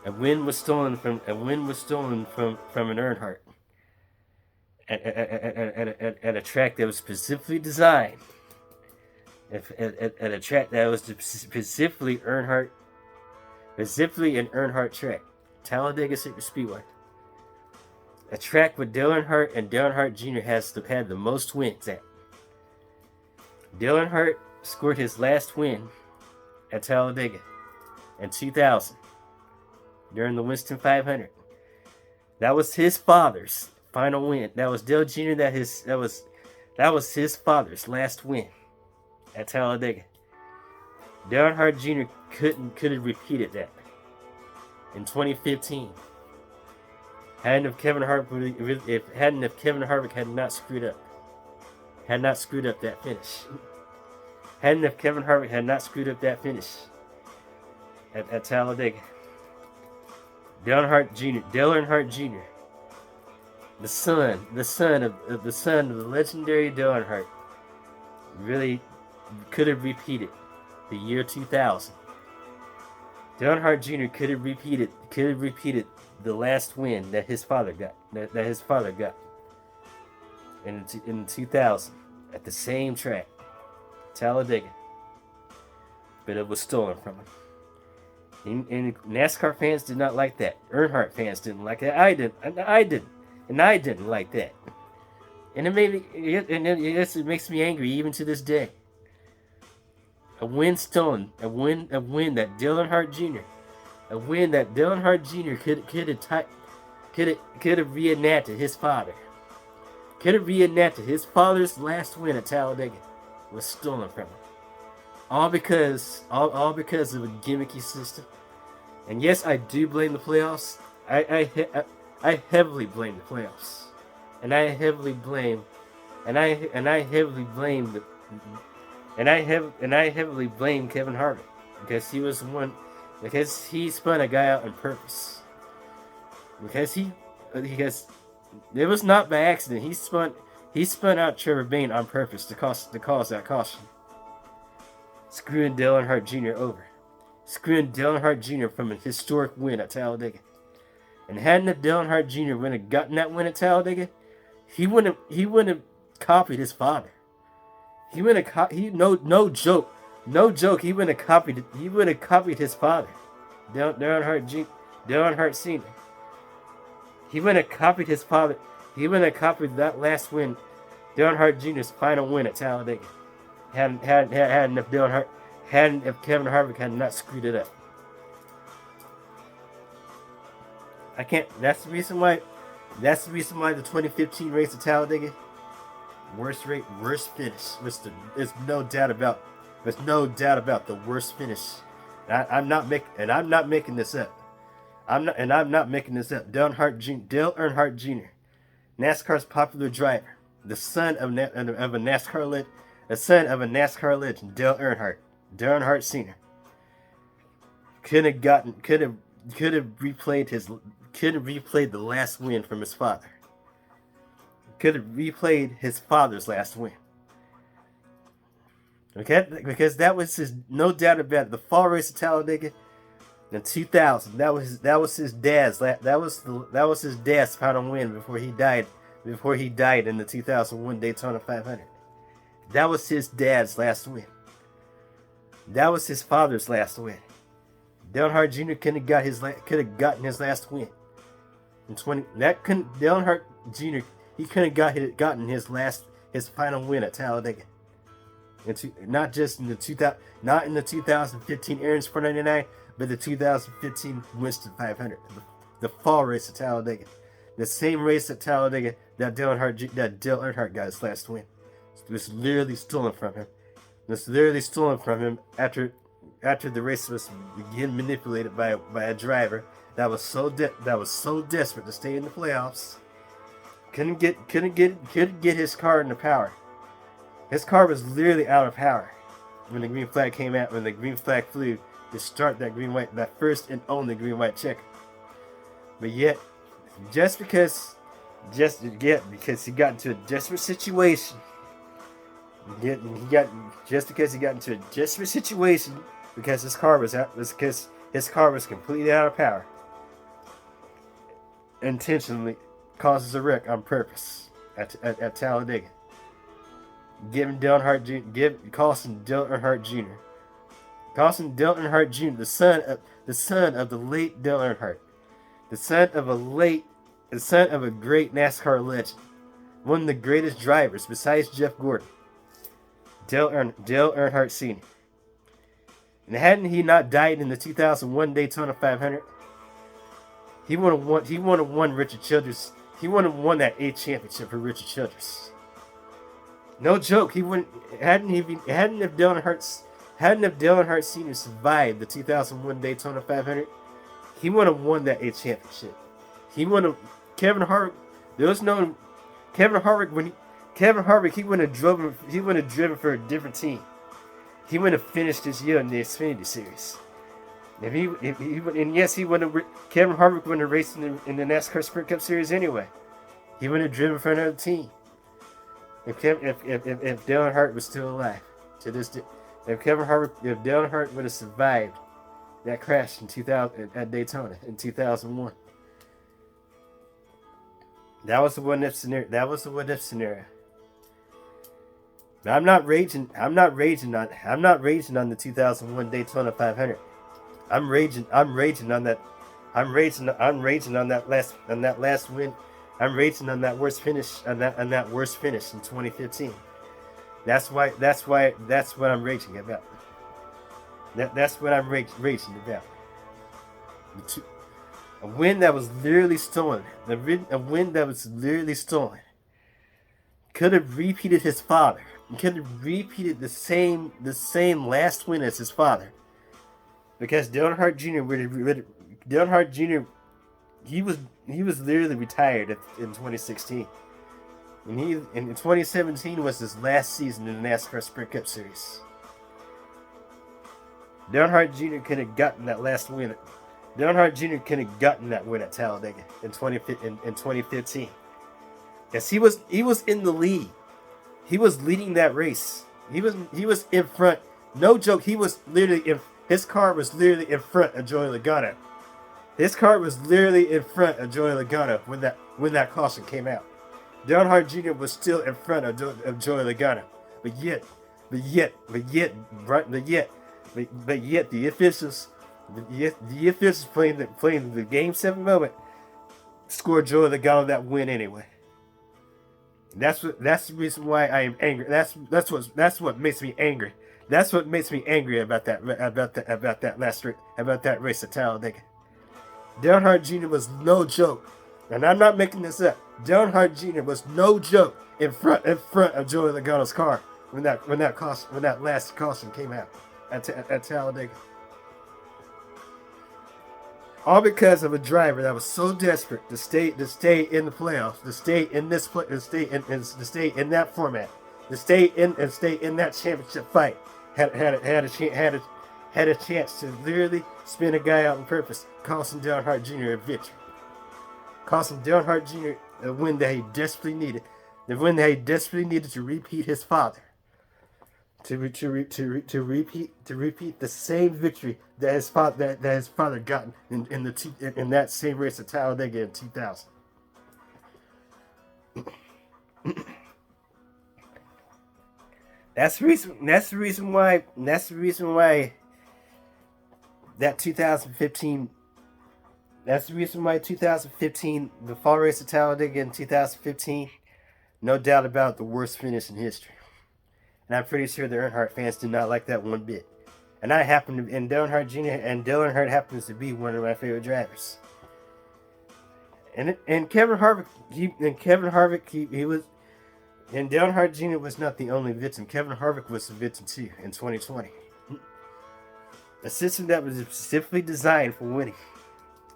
A win was stolen from an Earnhardt at a track that was specifically designed at a track that was specifically an Earnhardt track, Talladega Speedway, a track where Dale Earnhardt Jr. had the most wins at. Dale Earnhardt scored his last win at Talladega in 2000 during the Winston 500. That was his father's final win. That was Dale Jr. That was his father's last win at Talladega. Dale Earnhardt Jr. could have repeated that in 2015. Hadn't if Kevin Harvick had not screwed up that finish. Hadn't if Kevin Harvick had not screwed up that finish at Talladega. Dale Earnhardt Jr., the son of the legendary Dale Earnhardt, really could have repeated the year 2000. Dale Earnhardt Jr. could have repeated the last win that his father got in 2000 at the same track, Talladega, but it was stolen from him. And NASCAR fans did not like that. Earnhardt fans didn't like that. I didn't like that. And it makes me angry even to this day. A win stolen. A win that Dale Earnhardt Jr. Could have reenacted his father. Could have reenacted his father's last win at Talladega was stolen from him. All because of a gimmicky system. And yes, I do blame the playoffs. I heavily blame the playoffs. And I heavily blame Kevin Harvick because he was one because he spun a guy out on purpose. Because it was not by accident. He spun out Trevor Bayne on purpose to cause that caution. Screwing Dale Earnhardt Jr. over. Screwing Dale Earnhardt Jr. from a historic win at Talladega. And hadn't Dale Earnhardt Jr. gotten that win at Talladega, he wouldn't have copied his father. He wouldn't have no joke. He wouldn't have copied his father. Dale Earnhardt Sr. He wouldn't have copied his father. He wouldn't have copied that last win, Dale Earnhardt Jr.'s final win at Talladega. Hadn't if Kevin Harvick had not screwed it up. I can't. That's the reason why the 2015 race at Talladega, worst finish. There's no doubt about the worst finish. I'm not making this up. I'm not making this up. Dale Earnhardt Jr., NASCAR's popular driver, the son of a NASCAR legend, Dale Earnhardt Sr. could have replayed the last win from his father. Could have replayed his father's last win. Okay, because that was no doubt about it. The fall race at Talladega in 2000. That was his dad's final win before he died in the 2001 Daytona 500. That was his dad's last win. That was his father's last win. Dale Earnhardt Jr. could have gotten his last win in 20. Dale Earnhardt Jr. He couldn't have gotten his final win at Talladega. Not in the 2015 Aaron's 499, but the 2015 Winston 500, the fall race at Talladega, the same race at Talladega that Dale Earnhardt got his last win. It was literally stolen from him. After the race was again manipulated by a driver that was so desperate to stay in the playoffs. Couldn't get his car into power. His car was literally out of power when the green flag came out. When the green flag flew to start that first and only green-white checker. But yet, because he got into a desperate situation. Because his car was completely out of power. intentionally causes a wreck on purpose at Talladega. Giving Dale Earnhardt Jr. Costing Dale Earnhardt Jr. Costing Dale Earnhardt Jr. the son of the late Dale Earnhardt, the son of a great NASCAR legend, one of the greatest drivers besides Jeff Gordon, Dale Earnhardt Sr. And hadn't he not died in the 2001 Daytona 500, he would have won Richard Childress. He would have won that 8th championship for Richard Childress. No joke. He wouldn't. Hadn't if Dale Earnhardt Sr. survived the 2001 Daytona 500, he would have won that 8th championship. He would have. Kevin Harvick. There was no Kevin Harvick he wouldn't have driven. He wouldn't have driven for a different team. He wouldn't have finished this year in the Xfinity Series. He wouldn't have. Kevin Harvick wouldn't have raced in the NASCAR Sprint Cup Series anyway. He wouldn't have driven for another team. If Dale Earnhardt was still alive to this day, if Dale Earnhardt would have survived that crash in 2000 at Daytona in 2001, that was the what if scenario. But I'm not raging on the 2001 Daytona 500. I'm raging on that last win. I'm raging on that worst finish in 2015. That's what I'm raging about. That's what I'm raging about. A win that was literally stolen. A win that was literally stolen. Could have repeated his father. Could have repeated the same last win as his father. Because Dale Earnhardt Jr. He was literally retired in 2016. And in 2017 was his last season in the NASCAR Sprint Cup Series. Dale Earnhardt Jr. could have gotten that last win. Dale Earnhardt Jr. could have gotten that win at Talladega in 2015. Yes, he was in the lead. He was leading that race. He was in front. No joke. His car was literally in front of Joey Logano. His car was literally in front of Joey Logano when that caution came out. Dale Earnhardt Jr. was still in front of Joey Logano. But yet the officials playing the Game 7 moment scored Joey Logano that win anyway. That's the reason why I am angry. That's what makes me angry. That's what makes me angry about that race at Talladega. Dale Earnhardt Jr. was no joke, and I'm not making this up. Dale Earnhardt Jr. was no joke in front of Joey Logano's car when that last caution came out at Talladega. All because of a driver that was so desperate to stay in the playoffs, to stay in that format, to stay in that championship fight, had a chance to literally spin a guy out on purpose, costing Dale Earnhardt Jr. a victory, costing Dale Earnhardt Jr. a win that he desperately needed, the win that he desperately needed to repeat his father. To repeat the same victory that his father got in that same race at Talladega in 2000. That's the reason why that 2015. That's the reason why 2015, the fall race at Talladega in 2015, no doubt about the worst finish in history. And I'm pretty sure the Earnhardt fans did not like that one bit. And Dale Earnhardt Jr. and Dale Earnhardt happens to be one of my favorite drivers. And Kevin Harvick, and Dale Earnhardt Jr. was not the only victim. Kevin Harvick was a victim too in 2020. A system that was specifically designed for winning,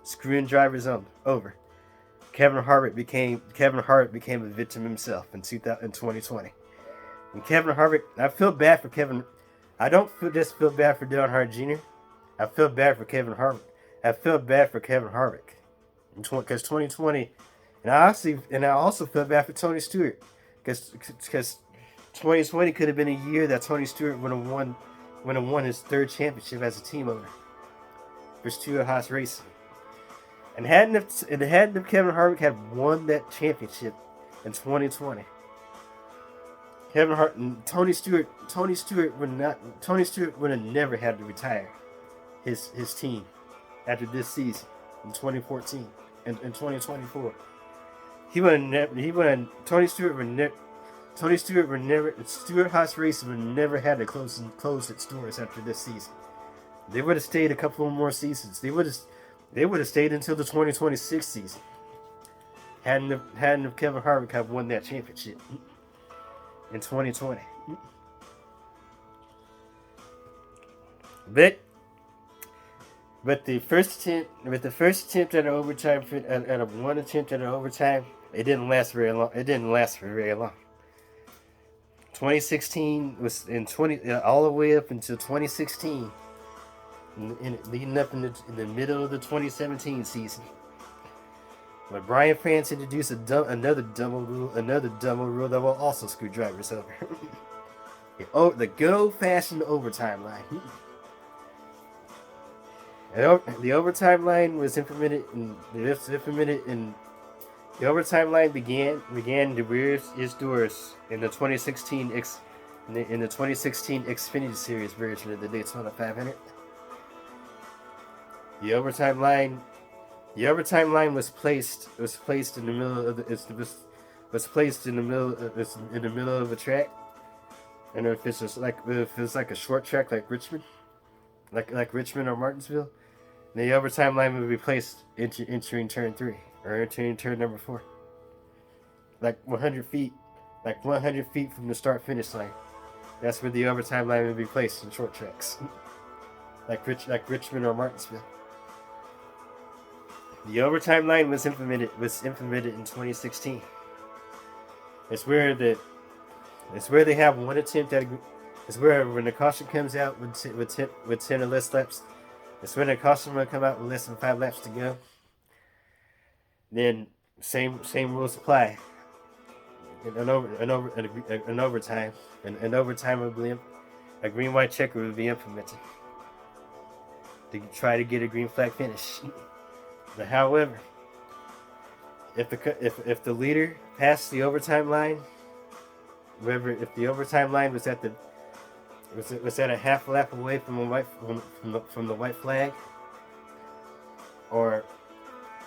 screwing drivers over. Kevin Harvick became a victim himself in 2020. And Kevin Harvick, I feel bad for Kevin. I don't just feel bad for Dale Earnhardt Jr. I feel bad for Kevin Harvick. Because 2020, and I also feel bad for Tony Stewart, because 2020 could have been a year that Tony Stewart would have won his third championship as a team owner for Stewart-Haas Racing. And hadn't Kevin Harvick had won that championship in 2020, Kevin Hart and Tony Stewart would have never had to retire his team after this season in 2014 and in 2024. He would have never. He would have. Tony Stewart would never. Tony Stewart would never. Stewart Haas Racing would never had to close its doors after this season. They would have stayed a couple more seasons. They would have stayed until the 2026 season. Hadn't Kevin Harvick have won that championship in 2020. But the first attempt at an overtime, at a one attempt at an overtime, it didn't last very long. 2016 was all the way up until 2016, leading up in the middle of the 2017 season. But Brian France introduced another dumb rule that will also screw drivers over. The good old-fashioned overtime line. The overtime line was implemented the overtime line began to rear its doors in the 2016 Xfinity Series version of the Daytona 500. The overtime line was placed in the middle of a track. And if it's like a short track like Richmond, like Richmond or Martinsville, the overtime line would be placed entering turn 3 or entering turn number 4. Like 100 feet from the start finish line. That's where the overtime line would be placed in short tracks, like Richmond or Martinsville. The overtime line was implemented in 2016. It's where they have one attempt at. It's where when the caution comes out with 10 or less laps. It's when the caution will come out with less than 5 laps to go. Then same rules apply. An overtime will be a green white checker will be implemented to try to get a green flag finish. But however, if the leader passed the overtime line, if the overtime line was at a half lap away from the white flag, or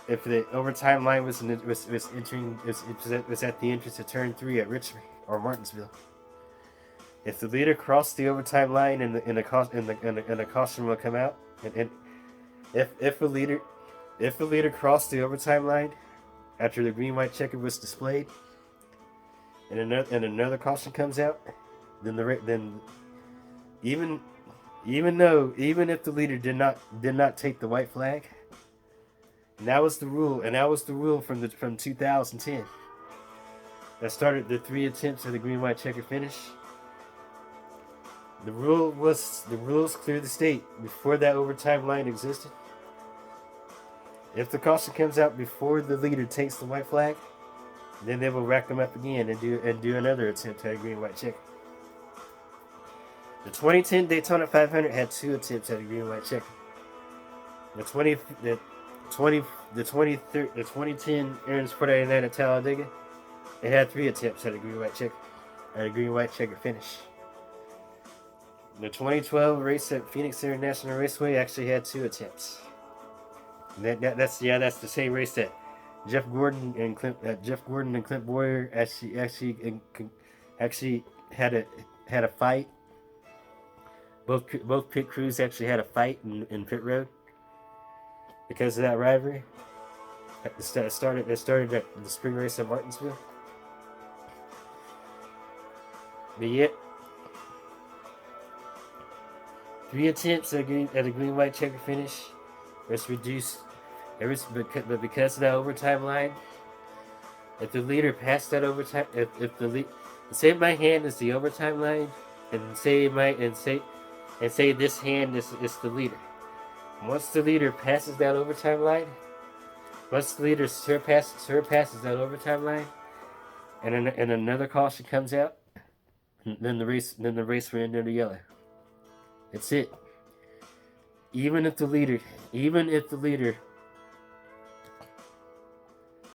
if the overtime line was at the entrance of turn 3 at Richmond or Martinsville, if the leader crossed the overtime line and the caution will come out, and if the leader crossed the overtime line after the green white checker was displayed, and another caution comes out, then even if the leader did not take the white flag, and that was the rule from 2010 that started the 3 attempts at the green white checker finish. The rules clearly state before that overtime line existed. If the caution comes out before the leader takes the white flag, then they will rack them up again and do another attempt at a green white checker. The 2010 Daytona 500 had 2 attempts at a green white checker. The 2010 Aaron's Port Atlanta Talladega, it had 3 attempts at a green white checker finish. The 2012 race at Phoenix International Raceway actually had 2 attempts. That's the same race that Jeff Gordon and Clint Boyer actually had a fight. Both pit crews actually had a fight in pit road because of that rivalry. It started at the spring race at Martinsville. But yet, 3 attempts at a green white checker finish was reduced. But because of that overtime line, if the leader passed that overtime, say my hand is the overtime line, and say this hand is the leader. Once the leader passes that overtime line, once the leader surpasses that overtime line, and another caution comes out, then the race will end in the yellow. That's it. Even if the leader